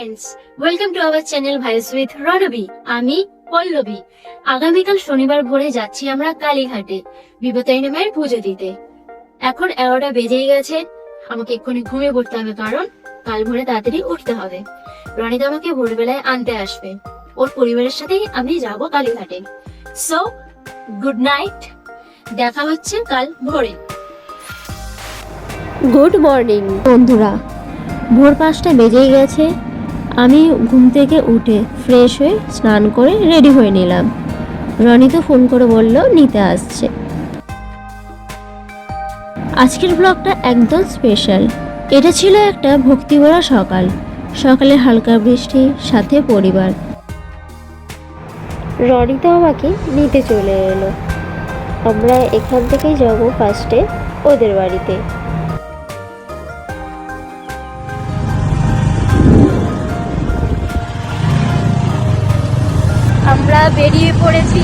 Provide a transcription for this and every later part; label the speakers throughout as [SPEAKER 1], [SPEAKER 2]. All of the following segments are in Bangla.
[SPEAKER 1] Friends, welcome to our channel vibes with Ranbi. আমি পল্লবী। আগামীকাল শনিবার ভোরে যাচ্ছি আমরা কালীঘাটে বিপত্তারিণী মায়ের পুজো দিতে। এখন 11টা বেজেই গেছে। আমাকে এক্ষুনি ঘুমিয়ে পড়তে হবে, কারণ কাল ভোরে তাড়াতাড়ি উঠতে হবে। রনিতা আমাকে ভোরবেলায় আনতে আসবে। ওর পরিবারের সাথেই আমি যাব কালীঘাটে। সো গুড নাইট, দেখা হচ্ছে কাল ভোরে।
[SPEAKER 2] গুড মর্নিং বন্ধুরা, ভোর 5টা বেজেই গেছে। আমি ঘুম থেকে উঠে ফ্রেশ হয়ে স্নান করে রেডি হয়ে নিলাম। রনি তো ফোন করে বলল নিতে আসছে। আজকের ব্লগটা একদম স্পেশাল। এটা ছিল একটা ভক্তিভরা সকাল। সকালে হালকা বৃষ্টি, সাথে পরিবার। রনি তো আমাকে নিতে চলে এলো। আমরা এখান থেকেই যাব ফার্স্টে ওদের বাড়িতে।
[SPEAKER 1] আমরা বেরিয়ে পড়েছি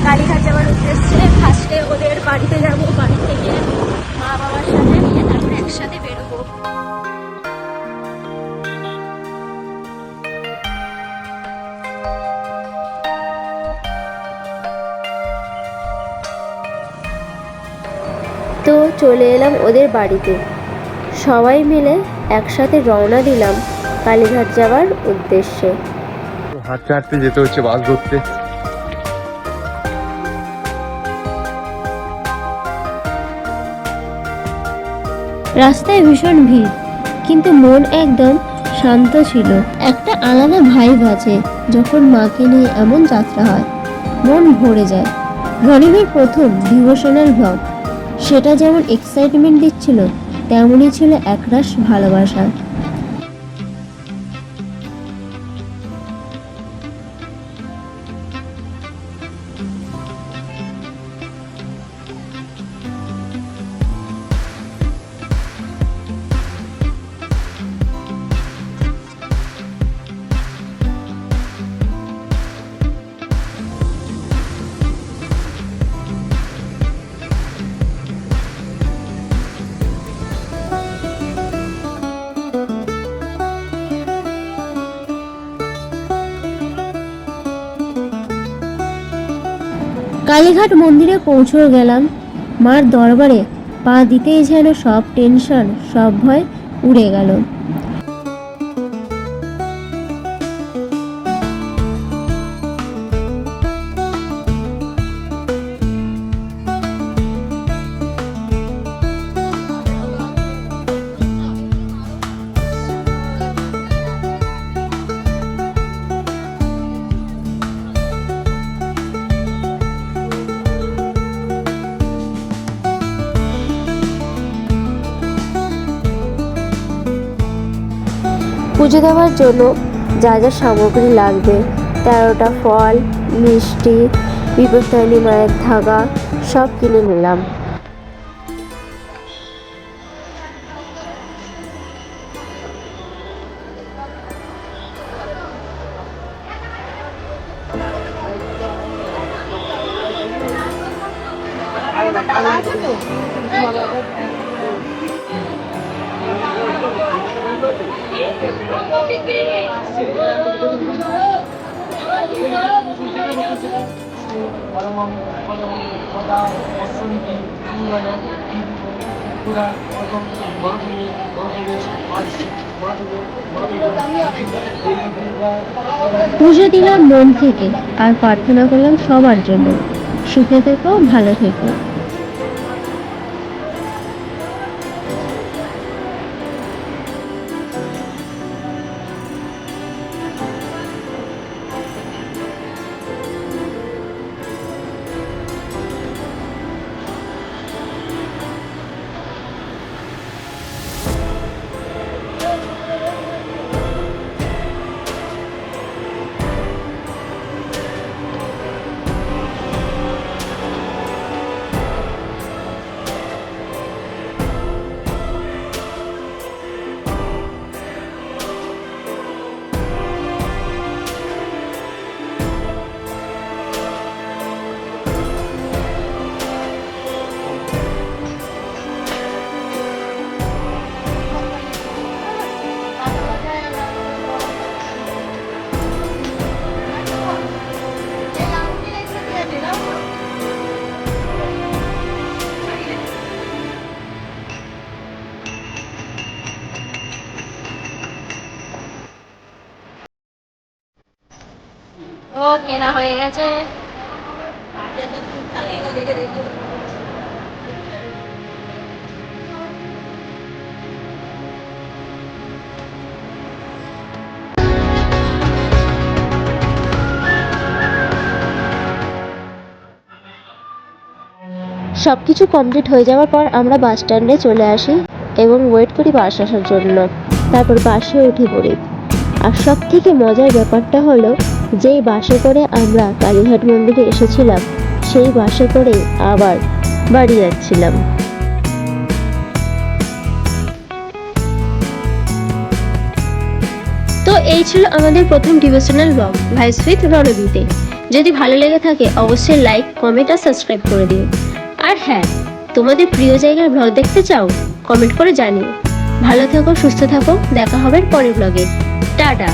[SPEAKER 1] কালীঘাট যাওয়ার উদ্দেশ্যে। ফার্স্টে ওদের বাড়িতে যাব, বাড়ি থেকে মা বাবার সাথে নিয়ে তারপর একসাথে বেরোবো।
[SPEAKER 2] তো চলে এলাম ওদের বাড়িতে। সবাই মিলে একসাথে রওনা দিলাম কালীঘাট যাওয়ার উদ্দেশ্যে।
[SPEAKER 3] হাঁটতে হাঁটতে যেতে হচ্ছে বাস ধরতে।
[SPEAKER 2] রাস্তায় ভীষণ ভিড়, কিন্তু মন একদম শান্ত ছিল। একটা আলাদা ভাইব আছে যখন মাকে নিয়ে এমন যাত্রা হয়, মন ভরে যায়। রনিমের প্রথম ডিভোশনাল ব্লগ, সেটা যেমন এক্সাইটমেন্ট দিচ্ছিল, তেমনই ছিল একরাশ ভালোবাসা। কালীঘাট মন্দিরে পৌঁছে গেলাম। মার দরবারে পা দিতেই যেন সব টেনশন, সব ভয় উড়ে গেল। পুজো দেওয়ার জন্য যা যা সামগ্রী লাগবে, 13টা ফল, মিষ্টি, বিপত্তারিণী মায়ের ধাগা, সব কিনে নিলাম। পুজো দিলাম মন থেকে, আর প্রার্থনা করলাম সবার জন্য, সুখে থেকো, ভালো থেকো।
[SPEAKER 1] কেনা হয়ে গেছে।
[SPEAKER 2] সবকিছু কমপ্লিট হয়ে যাওয়ার পর আমরা বাস স্ট্যান্ডে চলে আসি এবং ওয়েট করি বাস আসার জন্য। তারপর বাসে উঠে পড়ি। আর সব থেকে মজার ব্যাপারটা হলো, যেই বাসে করে আমরা কালীঘাট মন্দিরে এসেছিলাম সেই বাসে করে আবার বাড়ি যাচ্ছিলাম। তো এই ছিল আমাদের প্রথম ডিভোশনাল ব্লগ ভাইস উইথ রণবীতে। যদি ভালো লেগে থাকে অবশ্যই লাইক, কমেন্ট আর সাবস্ক্রাইব করে দিও। আর হ্যাঁ, তোমাদের প্রিয় জায়গার ব্লগ দেখতে চাও? কমেন্ট করে জানিও। ভালো থাকো, সুস্থ থাকো, দেখা হবে পরের ব্লগে। টাটা।